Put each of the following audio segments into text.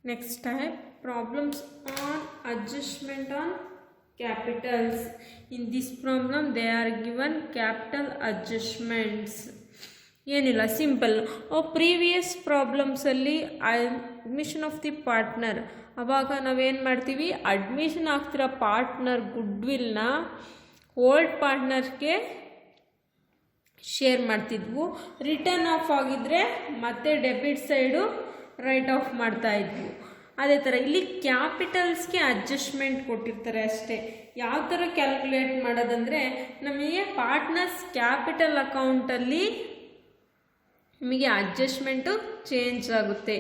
Next type, problems on adjustment on capitals. In this problem they are given capital adjustments. ಏನಿಲ್ಲ simple. Previous ಪ್ರಾಬ್ಲಮ್ಸಲ್ಲಿ admission of the partner, ಆವಾಗ ನಾವೇನು ಮಾಡ್ತೀವಿ, admission ಆಗ್ತಿರೋ partner ಗುಡ್ವಿಲ್ನ old ಪಾರ್ಟ್ನರ್ಗೆ ಶೇರ್ ಮಾಡ್ತಿದ್ವು. ರಿಟರ್ನ್ ಆಫ್ ಆಗಿದ್ದರೆ ಮತ್ತೆ ಡೆಬಿಟ್ ಸೈಡು ರೈಟ್ ಆಫ್ ಮಾಡ್ತಾಯಿದ್ವು. ಅದೇ ಥರ ಇಲ್ಲಿ ಕ್ಯಾಪಿಟಲ್ಸ್ಗೆ ಅಡ್ಜಸ್ಟ್ಮೆಂಟ್ ಕೊಟ್ಟಿರ್ತಾರೆ ಅಷ್ಟೇ. ಯಾವ ಥರ ಕ್ಯಾಲ್ಕುಲೇಟ್ ಮಾಡೋದಂದರೆ, ನಮಗೆ ಪಾರ್ಟ್ನರ್ಸ್ ಕ್ಯಾಪಿಟಲ್ ಅಕೌಂಟಲ್ಲಿ ನಮಗೆ ಅಡ್ಜಸ್ಟ್ಮೆಂಟು ಚೇಂಜ್ ಆಗುತ್ತೆ.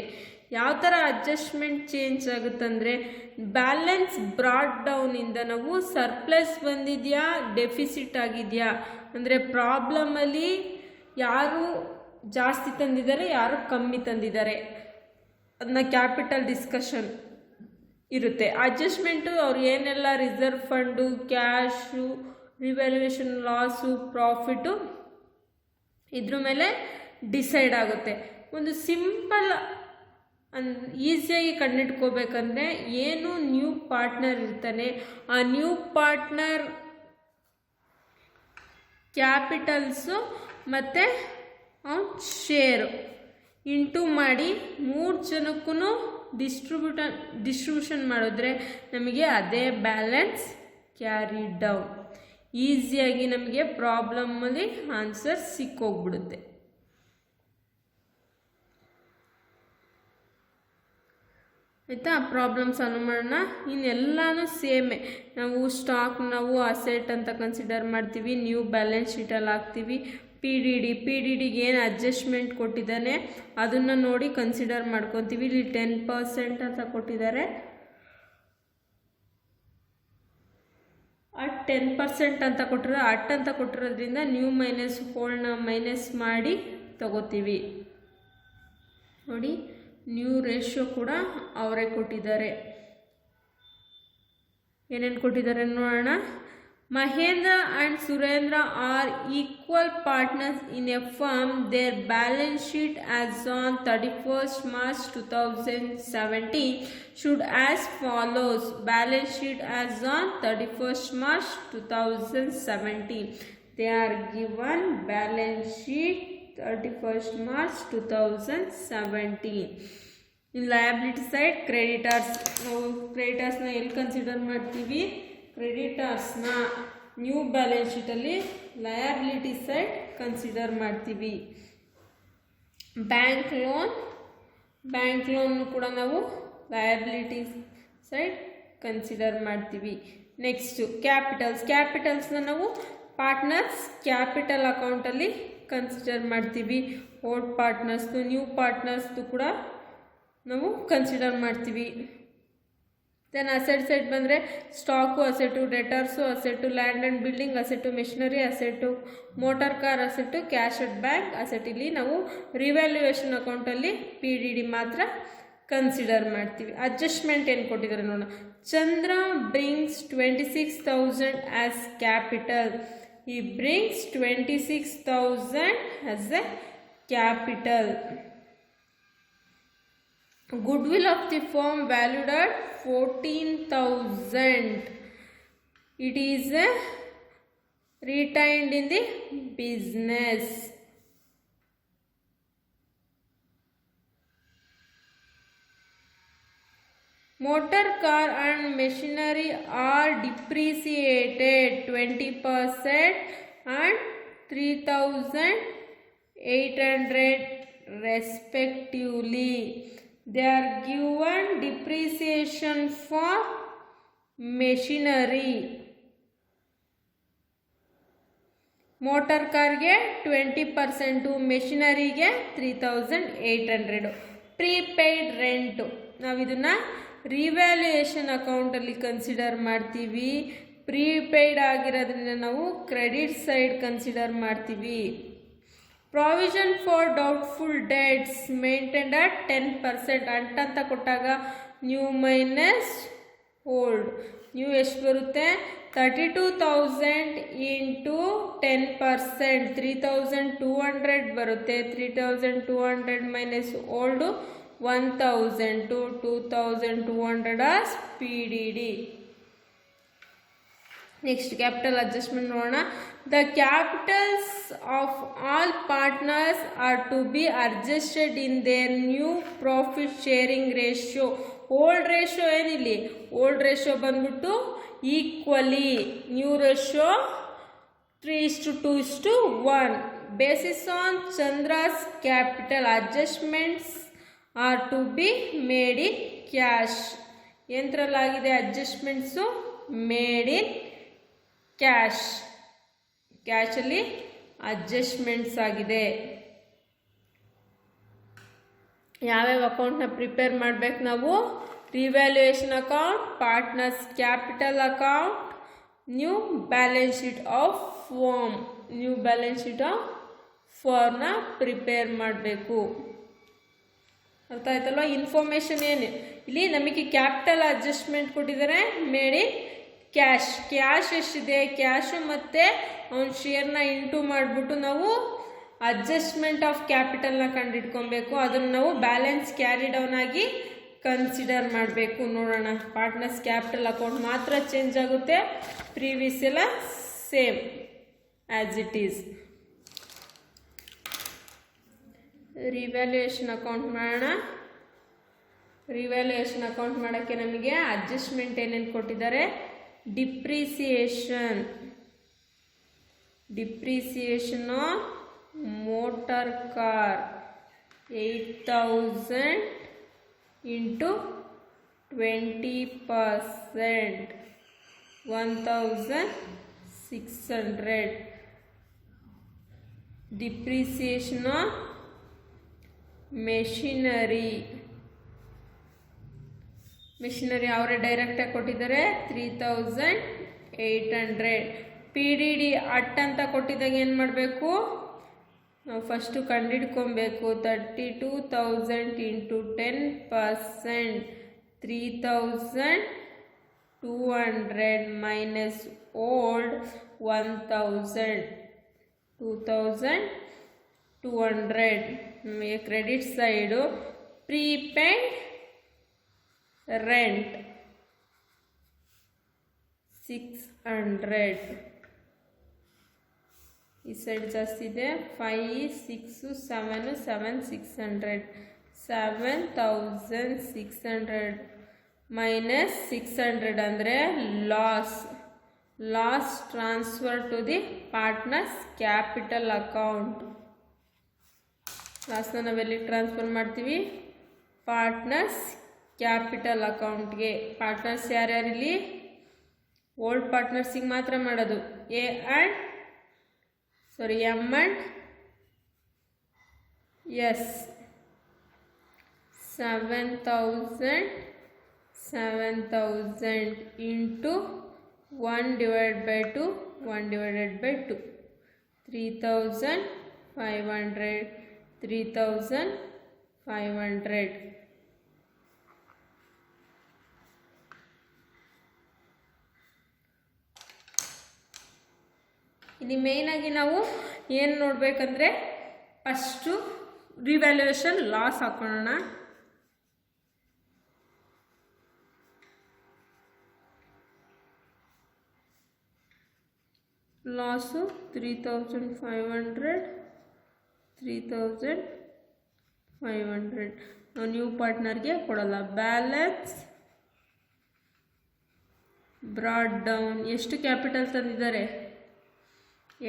ಯಾವ ಥರ ಅಡ್ಜಸ್ಟ್ಮೆಂಟ್ ಚೇಂಜ್ ಆಗುತ್ತಂದರೆ, ಬ್ಯಾಲೆನ್ಸ್ ಬ್ರಾಡ್ ಡೌನಿಂದ ನಾವು ಸರ್ಪ್ಲಸ್ ಬಂದಿದೆಯಾ ಡೆಫಿಸಿಟ್ ಆಗಿದೆಯಾ, ಅಂದರೆ ಪ್ರಾಬ್ಲಮಲ್ಲಿ ಯಾರು ಜಾಸ್ತಿ ತಂದಿದ್ದಾರೆ ಯಾರು ಕಮ್ಮಿ ತಂದಿದ್ದಾರೆ ಅದನ್ನ ಕ್ಯಾಪಿಟಲ್ ಡಿಸ್ಕಷನ್ ಇರುತ್ತೆ. ಅಡ್ಜಸ್ಟ್ಮೆಂಟು ಅವ್ರು ಏನೆಲ್ಲ reserve fund, cash, revaluation loss, profit ಇದ್ರ ಮೇಲೆ ಡಿಸೈಡ್ ಆಗುತ್ತೆ. ಒಂದು ಸಿಂಪಲ್ ಈಸಿಯಾಗಿ ಕಂಡಿಡ್ಕೋಬೇಕಂದ್ರೆ, ಏನು ನ್ಯೂ ಪಾರ್ಟ್ನರ್ ಇರ್ತಾನೆ ಆ ನ್ಯೂ ಪಾರ್ಟ್ನರ್ ಕ್ಯಾಪಿಟಲ್ಸು ಮತ್ತು ಶೇರು ಇಂಟು ಮಾಡಿ 3 ಜನಕ್ಕೂ ಡಿಸ್ಟ್ರಿಬ್ಯೂಷನ್ ಮಾಡಿದ್ರೆ ನಮಗೆ ಅದೇ ಬ್ಯಾಲೆನ್ಸ್ ಕ್ಯಾರಿ ಡೌನ್. ಈಸಿಯಾಗಿ ನಮಗೆ ಪ್ರಾಬ್ಲಮ್ಮಲ್ಲಿ ಆನ್ಸರ್ ಸಿಕ್ಕೋಗ್ಬಿಡುತ್ತೆ. ಆಯಿತಾ? ಪ್ರಾಬ್ಲಮ್ ಸಾಲ್ವ್ ಮಾಡೋಣ. ಇನ್ನೆಲ್ಲನೂ ಸೇಮೇ. ನಾವು ಸ್ಟಾಕ್ ನಾವು ಅಸೆಟ್ ಅಂತ ಕನ್ಸಿಡರ್ ಮಾಡ್ತೀವಿ, ನ್ಯೂ ಬ್ಯಾಲೆನ್ಸ್ ಶೀಟಲ್ಲಿ ಹಾಕ್ತೀವಿ. ಪಿ ಡಿ ಡಿಗೆ ಏನು ಅಡ್ಜಸ್ಟ್ಮೆಂಟ್ ಕೊಟ್ಟಿದ್ದಾನೆ ಅದನ್ನು ನೋಡಿ ಕನ್ಸಿಡರ್ ಮಾಡ್ಕೊತೀವಿ. ಇಲ್ಲಿ 10% ಅಂತ ಕೊಟ್ಟಿದ್ದಾರೆ. ಅಟ್ 10% ಅಂತ ಕೊಟ್ಟಿರೋ ಅಂತ ಕೊಟ್ಟಿರೋದ್ರಿಂದ ನ್ಯೂ ಮೈನಸ್ ಹೋಲ್ಡ್ನ ಮೈನಸ್ ಮಾಡಿ ತಗೋತೀವಿ. ನೋಡಿ, ನ್ಯೂ ರೇಷಿಯೋ ಕೂಡ ಅವರೇ ಕೊಟ್ಟಿದ್ದಾರೆ. ಏನೇನು ಕೊಟ್ಟಿದ್ದಾರೆ ನೋಡೋಣ. Mahendra and Surendra are equal partners in a firm. Their balance sheet as on 31st March 2017 should as follows. Balance sheet as on 31st March 2017. They are given balance sheet 31st March 2017. In liability side, creditors. ನಾವು ಕ್ರೆಡಿಟರ್ಸ್ನ ಎಲ್ಲಿ consider ಮಾಡ್ತೀವಿ? ಕ್ರೆಡಿಟರ್ಸ್ನ new balance ಶೀಟಲ್ಲಿ liability side consider ಮಾಡ್ತೀವಿ. Bank loan ಕೂಡ ನಾವು liability side consider ಮಾಡ್ತೀವಿ. Next ಕ್ಯಾಪಿಟಲ್ಸ್ನ ನಾವು ಪಾರ್ಟ್ನರ್ಸ್ ಕ್ಯಾಪಿಟಲ್ ಅಕೌಂಟಲ್ಲಿ ಕನ್ಸಿಡರ್ ಮಾಡ್ತೀವಿ. ಓಲ್ಡ್ ಪಾರ್ಟ್ನರ್ಸ್ದು ನ್ಯೂ ಪಾರ್ಟ್ನರ್ಸ್ದು ಕೂಡ ನಾವು ಕನ್ಸಿಡರ್ ಮಾಡ್ತೀವಿ. ದೆನ್ ಅಸೆಟ್ ಸೈಡ್ ಬಂದರೆ stock asset, debtors asset, land and building asset, machinery asset, motor car asset, cash at bank asset. ಇಲ್ಲಿ ನಾವು ರಿವ್ಯಾಲ್ಯೂಯೇಷನ್ ಅಕೌಂಟಲ್ಲಿ ಪಿ ಡಿ ಮಾತ್ರ ಕನ್ಸಿಡರ್ ಮಾಡ್ತೀವಿ. ಅಡ್ಜಸ್ಟ್ಮೆಂಟ್ ಏನು ಕೊಟ್ಟಿದ್ದಾರೆ ನೋಡೋಣ. ಚಂದ್ರ ಬ್ರಿಂಗ್ಸ್ 26,000 ಆ್ಯಸ್ ಕ್ಯಾಪಿಟಲ್. ಈ brings 26,000 as A capital. Goodwill of the firm valued at 14,000. It is retained in the business. Motor car and machinery are depreciated 20% and 3,800 respectively. They are given depreciation for machinery. Motor ಕಾರ್ಗೆ 20%, ಮೆಷಿನರಿಗೆ 3,800. Prepaid rent ನಾವು ಇದನ್ನು revaluation ಅಕೌಂಟಲ್ಲಿ consider ಮಾಡ್ತೀವಿ. Prepaid ಆಗಿರೋದ್ರಿಂದ ನಾವು credit side consider ಮಾಡ್ತೀವಿ. Provision for doubtful debts maintained at 10%. ಅಂತ ಕೊಟ್ಟಾಗ ನ್ಯೂ ಮೈನಸ್ ಓಲ್ಡ್. ನ್ಯೂ ಎಷ್ಟು ಬರುತ್ತೆ? 32,000 ಇಂಟು 10%, 3,200 ಬರುತ್ತೆ. 3,200 minus old 1000 to 2200 as PDD. Next, capital adjustment ನೋಡೋಣ. The capitals of all partners are to be adjusted in their new profit sharing ratio. Old ratio ಏನಿಲ್ಲಿ, old ratio ಬಂದ್ಬಿಟ್ಟು equally, new ratio 3:2:1. Basis on Chandra's capital, adjustments are to be made in cash. ಎಂತ್ರಲ್ಲಾಗಿದೆ adjustments? Made in cash. ಕ್ಯಾಶಲ್ಲಿ adjustments ಆಗಿದೆ. ಯಾವ್ಯಾವ ಅಕೌಂಟ್ನ prepare ಮಾಡಬೇಕು ನಾವು? Revaluation account, partners capital account, new balance sheet of firm. New balance sheet of ಫರ್ಮ್ನ prepare ಮಾಡಬೇಕು. ಅರ್ಥ ಆಯ್ತಲ್ವ? ಇನ್ಫಾರ್ಮೇಷನ್ ಏನು ಇಲ್ಲಿ ನಮಗೆ ಕ್ಯಾಪಿಟಲ್ ಅಡ್ಜಸ್ಟ್ಮೆಂಟ್ ಕೊಟ್ಟಿದ್ದಾರೆ, ಮೇಡ್ ಇನ್ ಕ್ಯಾಶ್. ಕ್ಯಾಶ್ ಎಷ್ಟಿದೆ, ಕ್ಯಾಶು ಮತ್ತು ಅವ್ನ ಶೇರ್ನ ಇಂಟು ಮಾಡಿಬಿಟ್ಟು ನಾವು ಅಡ್ಜಸ್ಟ್ಮೆಂಟ್ ಆಫ್ ಕ್ಯಾಪಿಟಲ್ನ ಕಂಡುಹಿಡ್ಕೊಬೇಕು. ಅದನ್ನು ನಾವು ಬ್ಯಾಲೆನ್ಸ್ ಕ್ಯಾರಿ ಡೌನ್ ಆಗಿ ಕನ್ಸಿಡರ್ ಮಾಡಬೇಕು. ನೋಡೋಣ, ಪಾರ್ಟ್ನರ್ಸ್ ಕ್ಯಾಪಿಟಲ್ ಅಕೌಂಟ್ ಮಾತ್ರ ಚೇಂಜ್ ಆಗುತ್ತೆ, ಪ್ರೀವಿಯಸ್ ಎಲ್ಲ same as it is. Revaluation account ಮಾಡೋಣ. ರಿವ್ಯಾಲ್ಯೂಯೇಷನ್ ಅಕೌಂಟ್ ಮಾಡೋಕ್ಕೆ ನಮಗೆ ಅಡ್ಜಸ್ಟ್ಮೆಂಟ್ ಏನೇನು ಕೊಟ್ಟಿದ್ದಾರೆ? Depreciation on motor car 8000 into 20%, 1600. Depreciation on machinery ಅವರೇ ಡೈರೆಕ್ಟಾಗಿ ಕೊಟ್ಟಿದ್ದಾರೆ 3800. PDD ಅಟ್ ಅಂತ ಕೊಟ್ಟಿದ್ದಾಗ ಏನು ಮಾಡಬೇಕು? ನಾವು ಫಸ್ಟು ಕಂಡುಹಿಡ್ಕೊಬೇಕು. 32,000 into 10%, 3200 minus old 1000, 2200. ನಮಗೆ ಕ್ರೆಡಿಟ್ ಸೈಡು ಪ್ರೀಪೇಯ್ಡ್ ರೆಂಟ್ 600. ಈ ಸೈಡ್ ಜಾಸ್ತಿ ಇದೆ. 5, 6, 7, 600. 7600 ಮೈನಸ್ 600 ಅಂದರೆ loss transfer to the partners capital account. ಲಾಸ್ನ ನಾವೆಲ್ಲಿ ಟ್ರಾನ್ಸ್ಫರ್ ಮಾಡ್ತೀವಿ? ಪಾರ್ಟ್ನರ್ಸ್ ಕ್ಯಾಪಿಟಲ್ ಅಕೌಂಟ್ಗೆ. ಪಾರ್ಟ್ನರ್ಸ್ ಯಾರ್ಯಾರಿಲ್ಲಿ? ಓಲ್ಡ್ ಪಾರ್ಟ್ನರ್ಸಿಗೆ ಮಾತ್ರ ಮಾಡೋದು. M and S. 7000 ಇಂಟು 1/2, 1/2. 3500. ಇಲ್ಲಿ ಮೇಯ್ನಾಗಿ ನಾವು ಏನು ನೋಡಬೇಕಂದ್ರೆ ಫಸ್ಟು ರಿವ್ಯಾಲ್ಯೂಯೇಷನ್ ಲಾಸ್ ಹಾಕೊಳ್ಳೋಣ. ಲಾಸು 3500, 3500. ನಾವು ನ್ಯೂ ಪಾರ್ಟ್ನರ್ಗೆ ಕೊಡಲ್ಲ. Balance brought down. ಎಷ್ಟು ಕ್ಯಾಪಿಟಲ್ ತಂದಿದ್ದಾರೆ?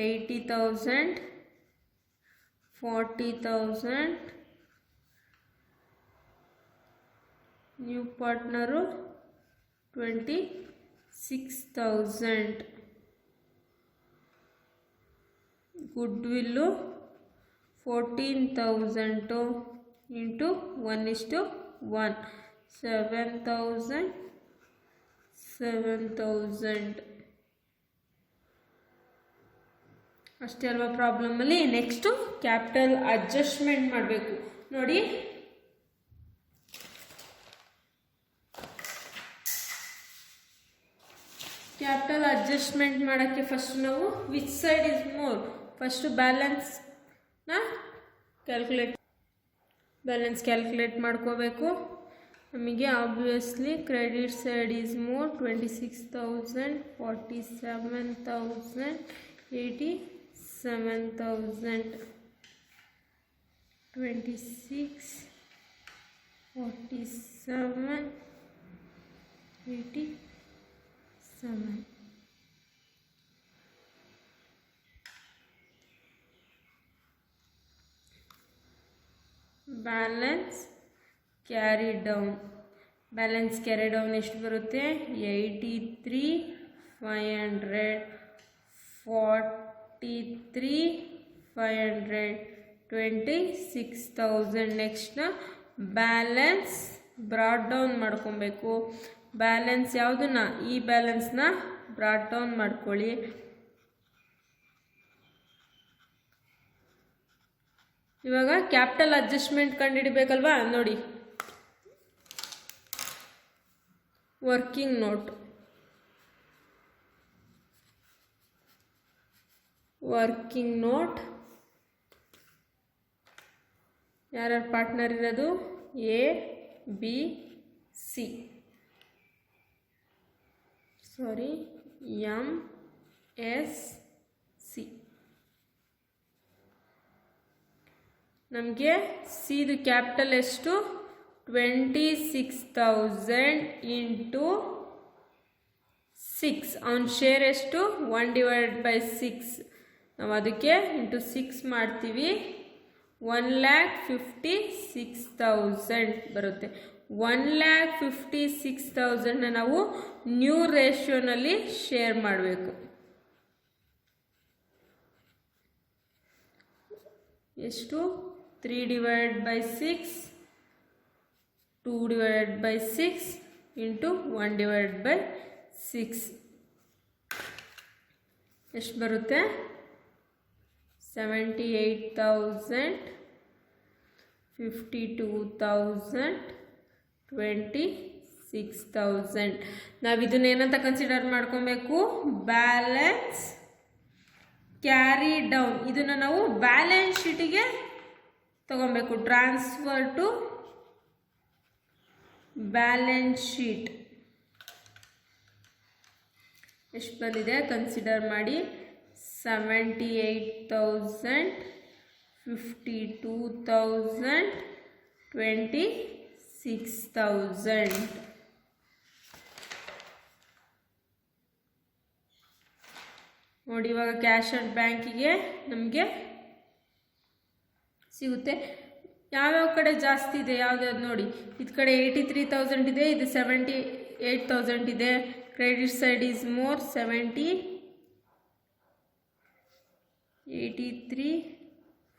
80,000, 40,000. New partner 26,000. Goodwill 14,000 into 1:1, 7,000. ಅಷ್ಟೇ ಅಲ್ವಾ ಪ್ರಾಬ್ಲಮಲ್ಲಿ? ನೆಕ್ಸ್ಟು ಕ್ಯಾಪಿಟಲ್ ಅಡ್ಜಸ್ಟ್ಮೆಂಟ್ ಮಾಡಬೇಕು. ನೋಡಿ, ಕ್ಯಾಪಿಟಲ್ ಅಡ್ಜಸ್ಟ್ಮೆಂಟ್ ಮಾಡೋಕ್ಕೆ ಫಸ್ಟ್ ನಾವು which side is more, first ಬ್ಯಾಲೆನ್ಸ್ನ ಕ್ಯಾಲ್ಕುಲೇಟ್. ಬ್ಯಾಲೆನ್ಸ್ ಕ್ಯಾಲ್ಕುಲೇಟ್ ಮಾಡ್ಕೋಬೇಕು. ನಮಗೆ obviously credit side is more 26,000, 47,000, 87,000, 26, 47, 87. Balance carry down. Balance carry down ಎಷ್ಟು ಬರುತ್ತೆ? 83,500, 43,500, 26,000. ನೆಕ್ಸ್ಟ್ ಬ್ಯಾಲೆನ್ಸ್ ಬ್ರಾಡ್ ಡೌನ್ ಮಾಡ್ಕೊಬೇಕು. ಬ್ಯಾಲೆನ್ಸ್ ಯಾವುದನ್ನ? ಈ ಬ್ಯಾಲೆನ್ಸ್ನ ಬ್ರಾಡ್ ಡೌನ್ ಮಾಡ್ಕೊಳ್ಳಿ. ಇವಾಗ ಕ್ಯಾಪಿಟಲ್ ಅಡ್ಜಸ್ಟ್ಮೆಂಟ್ ಕಂಡುಹಿಡಿಬೇಕಲ್ವಾ? ನೋಡಿ, ವರ್ಕಿಂಗ್ ನೋಟ್, ವರ್ಕಿಂಗ್ ನೋಟ್ ಯಾರ್ಯಾರು ಪಾರ್ಟ್ನರ್ ಇರೋದು? A, B, C, sorry M, S, C. ನಮಗೆ ಸಿದು ಕ್ಯಾಪಿಟಲ್ ಎಷ್ಟು? 26,000 ಇಂಟು 6. ಅವನ ಶೇರ್ ಎಷ್ಟು? 1/6. ನಾವು ಅದಕ್ಕೆ ಇಂಟು 6 ಮಾಡ್ತೀವಿ. 1,56,000 ಬರುತ್ತೆ. 1,56,000ನ ನಾವು ನ್ಯೂ ರೇಷಿಯೋನಲ್ಲಿ ಶೇರ್ ಮಾಡಬೇಕು. ಎಷ್ಟು? 3/6, 2/6 ಇಂಟು 1/6 ಎಷ್ಟು ಬರುತ್ತೆ? 78,000, 52,000, 26,000. ನಾವು ಇದನ್ನೇನಂತ ಕನ್ಸಿಡರ್ ಮಾಡ್ಕೊಬೇಕು? Balance carry down. ಇದನ್ನು ನಾವು ಬ್ಯಾಲೆನ್ಸ್ ಶೀಟಿಗೆ ತಗೊಬೇಕು. Transfer to balance sheet. ಎಷ್ಟು ಬಂದಿದೆ ಕನ್ಸಿಡರ್ ಮಾಡಿ. 78,000, 52,000, 26,000. ನೋಡಿ, ಇವಾಗ ಕ್ಯಾಶ್ ಆ್ಯಂಡ್ ಬ್ಯಾಂಕಿಗೆ ನಮಗೆ ಸಿಗುತ್ತೆ. ಯಾವ್ಯಾವ ಕಡೆ ಜಾಸ್ತಿ ಇದೆ ಯಾವ್ದಾವ್ದು ನೋಡಿ. ಇದು ಕಡೆ 83,000 ಇದೆ, ಇದು 78,000 ಇದೆ. Credit side is more 70, 83,500.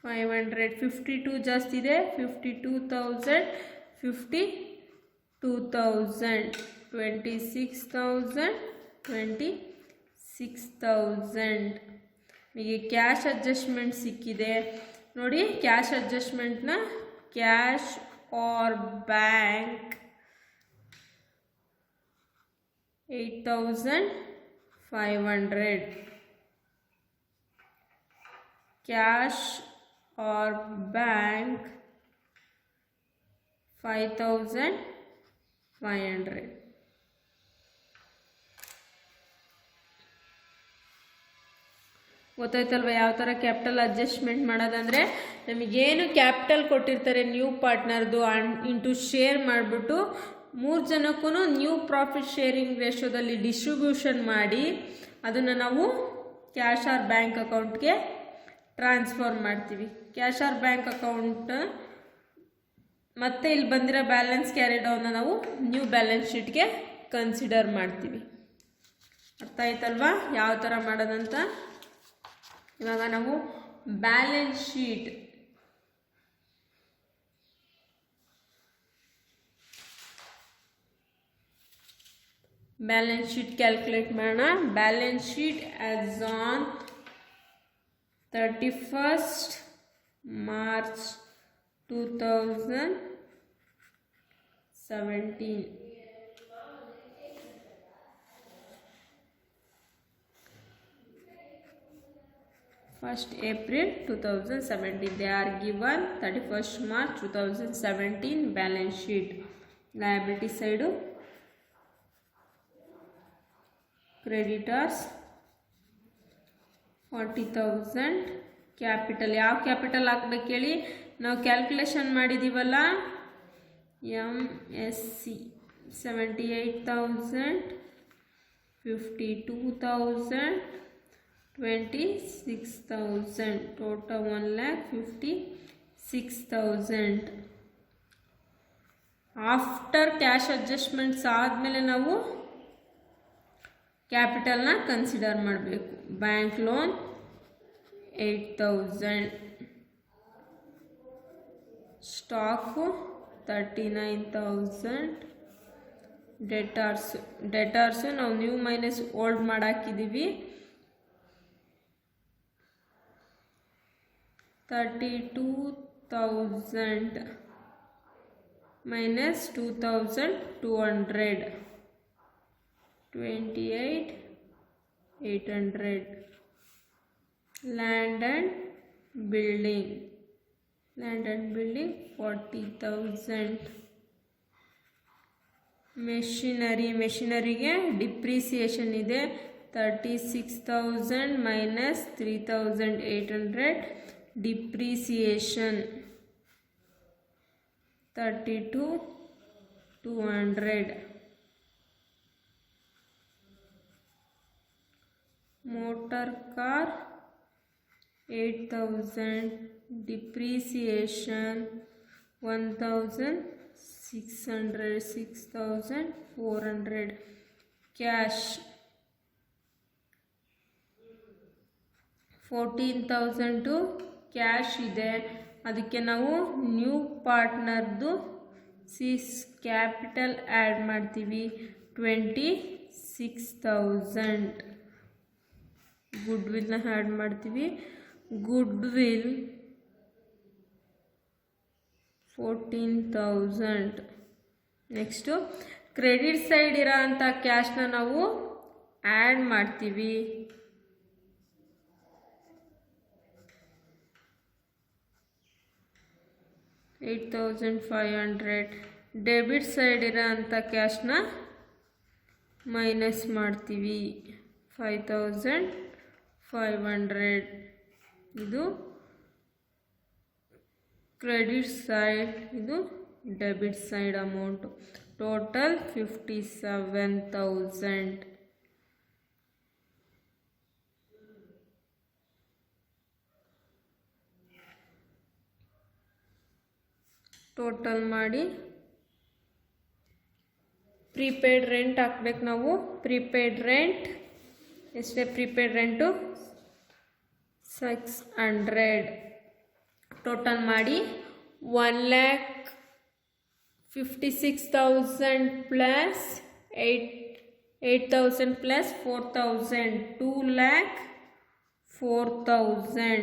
52 ಜಾಸ್ತಿ ಇದೆ, 52,000, 52,000, 26,000, 26,000. ನಿಮಗೆ ಕ್ಯಾಶ್ ಅಡ್ಜಸ್ಟ್ಮೆಂಟ್ ಸಿಕ್ಕಿದೆ ನೋಡಿ. ಕ್ಯಾಶ್ ಅಡ್ಜಸ್ಟ್ಮೆಂಟ್ನ cash or bank 8,500. Cash or bank 5,500. ಗೊತ್ತಾಯ್ತಲ್ವ ಯಾವ ಥರ ಕ್ಯಾಪಿಟಲ್ ಅಡ್ಜಸ್ಟ್ಮೆಂಟ್ ಮಾಡೋದಂದರೆ? ನಮಗೇನು ಕ್ಯಾಪಿಟಲ್ ಕೊಟ್ಟಿರ್ತಾರೆ ನ್ಯೂ ಪಾರ್ಟ್ನರ್ದು ಇಂಟು ಶೇರ್ ಮಾಡಿಬಿಟ್ಟು 3 ಜನಕ್ಕೂ ನ್ಯೂ ಪ್ರಾಫಿಟ್ ಶೇರಿಂಗ್ ರೇಷೋದಲ್ಲಿ ಡಿಸ್ಟ್ರಿಬ್ಯೂಷನ್ ಮಾಡಿ ಅದನ್ನು ನಾವು ಕ್ಯಾಶ್ ಆರ್ ಬ್ಯಾಂಕ್ ಅಕೌಂಟ್ಗೆ ಟ್ರಾನ್ಸ್ಫರ್ ಮಾಡ್ತೀವಿ. ಕ್ಯಾಶ್ ಆರ್ ಬ್ಯಾಂಕ್ ಅಕೌಂಟ್ ಮತ್ತು ಇಲ್ಲಿ ಬಂದಿರೋ ಬ್ಯಾಲೆನ್ಸ್ ಕ್ಯಾರಿ ಡೌನ್ನ ನಾವು ನ್ಯೂ ಬ್ಯಾಲೆನ್ಸ್ ಶೀಟ್ಗೆ ಕನ್ಸಿಡರ್ ಮಾಡ್ತೀವಿ. ಅರ್ಥ ಆಯ್ತಲ್ವಾ ಯಾವ ಥರ ಮಾಡೋದಂತ? ಇವಾಗ ನಾವು ಬ್ಯಾಲೆನ್ಸ್ ಶೀಟ್ ಕ್ಯಾಲ್ಕುಲೇಟ್ ಮಾಡೋಣ. Balance sheet as on 31st March 2017. 1st April 2017. They are given 31st March 2017 balance sheet. Liability side creditors 40,000. Capital ಯಾವ ಕ್ಯಾಪಿಟಲ್ ಹಾಕ್ಬೇಕು ಹೇಳಿ, ನಾವು ಕ್ಯಾಲ್ಕುಲೇಷನ್ ಮಾಡಿದ್ದೀವಲ್ಲ, MSC 78,000, 52,000, 26,000, total 1,56,000. After cash adjustments ಆದಮೇಲೆ ನಾವು ಕ್ಯಾಪಿಟಲ್ನ ಕನ್ಸಿಡರ್ ಮಾಡಬೇಕು. ಬ್ಯಾಂಕ್ ಲೋನ್ 8,000, ಸ್ಟಾಕು 39,000, ಡೆಟಾರ್ಸು ನಾವು ನ್ಯೂ ಮೈನಸ್ ಓಲ್ಡ್ ಮಾಡಾಕಿದ್ದೀವಿ, 32,000 minus 2,200, 28,800. Land and building 40,000. ಮೆಷಿನರಿಗೆ ಡಿಪ್ರಿಸಿಯೇಷನ್ ಇದೆ, 36,000 minus 3,800. Depreciation 32,200. motor car 8,000. depreciation 1,600, 6,400. cash 14,000 cash ಇದೆ, ಅದಕ್ಕೆ ನಾವು ನ್ಯೂ ಪಾರ್ಟ್ನರ್ದು ಕ್ಯಾಪಿಟಲ್ ಆ್ಯಡ್ ಮಾಡ್ತೀವಿ, 26,000. ಗುಡ್ವಿಲ್ನ ಆ್ಯಡ್ ಮಾಡ್ತೀವಿ, ಗುಡ್ವಿಲ್ 14,000. ನೆಕ್ಸ್ಟು ಕ್ರೆಡಿಟ್ ಸೈಡ್ ಇರೋ ಅಂಥ ಕ್ಯಾಶ್ನ ನಾವು ಆ್ಯಡ್ ಮಾಡ್ತೀವಿ, 8,500. ಡೆಬಿಟ್ ಸೈಡ್ ಇರೋ ಅಂಥ ಕ್ಯಾಶ್ನ ಮೈನಸ್ ಮಾಡ್ತೀವಿ, 5,500. ಇದು ಕ್ರೆಡಿಟ್ ಸೈಡ್, ಇದು debit side amount. Total 57,000. Total ಮಾಡಿ ಪ್ರೀಪೇಯ್ಡ್ ರೆಂಟ್ ಹಾಕ್ಬೇಕು ನಾವು. ಪ್ರೀಪೇಯ್ಡ್ ರೆಂಟ್ ಎಷ್ಟೇ? Prepaid rent 600. ಟೋಟಲ್ ಮಾಡಿ 1,56,000 ಪ್ಲಸ್ 8,000 ಪ್ಲಸ್ 4,000, 2,04,000.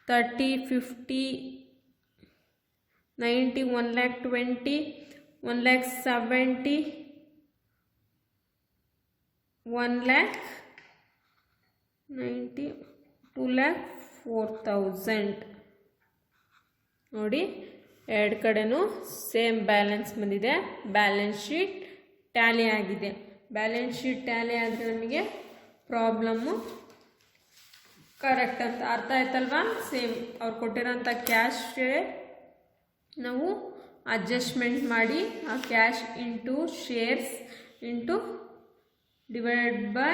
30, 50, 90, 1,20, 1,70, 1,90, 2,04,000. ನೋಡಿ, ಎರಡು ಕಡೆನೂ ಸೇಮ್ ಬ್ಯಾಲೆನ್ಸ್ ಬಂದಿದೆ. ಬ್ಯಾಲೆನ್ಸ್ ಶೀಟ್ ಟ್ಯಾಲಿ ಆಗಿದೆ. ಬ್ಯಾಲೆನ್ಸ್ ಶೀಟ್ ಟ್ಯಾಲಿ ಆದರೆ ನಮಗೆ ಪ್ರಾಬ್ಲಮ್ಮು ಕರೆಕ್ಟ್ ಅಂತ ಅರ್ಥ ಆಯ್ತಲ್ವಾ? ಸೇಮ್ ಅವ್ರು ಕೊಟ್ಟಿರೋಂಥ ಕ್ಯಾಶ್ಗೆ ನಾವು ಅಡ್ಜಸ್ಟ್ಮೆಂಟ್ ಮಾಡಿ ಆ cash into shares into divided by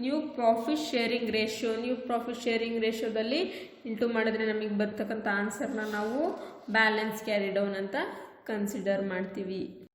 new profit sharing ratio. New profit sharing ರೇಷಿಯೋದಲ್ಲಿ ಇಂಟು ಮಾಡಿದ್ರೆ ನಮಗೆ ಬರ್ತಕ್ಕಂಥ ಆನ್ಸರ್ನ ನಾವು ಬ್ಯಾಲೆನ್ಸ್ ಕ್ಯಾರಿ ಡೌನ್ ಅಂತ ಕನ್ಸಿಡರ್ ಮಾಡ್ತೀವಿ.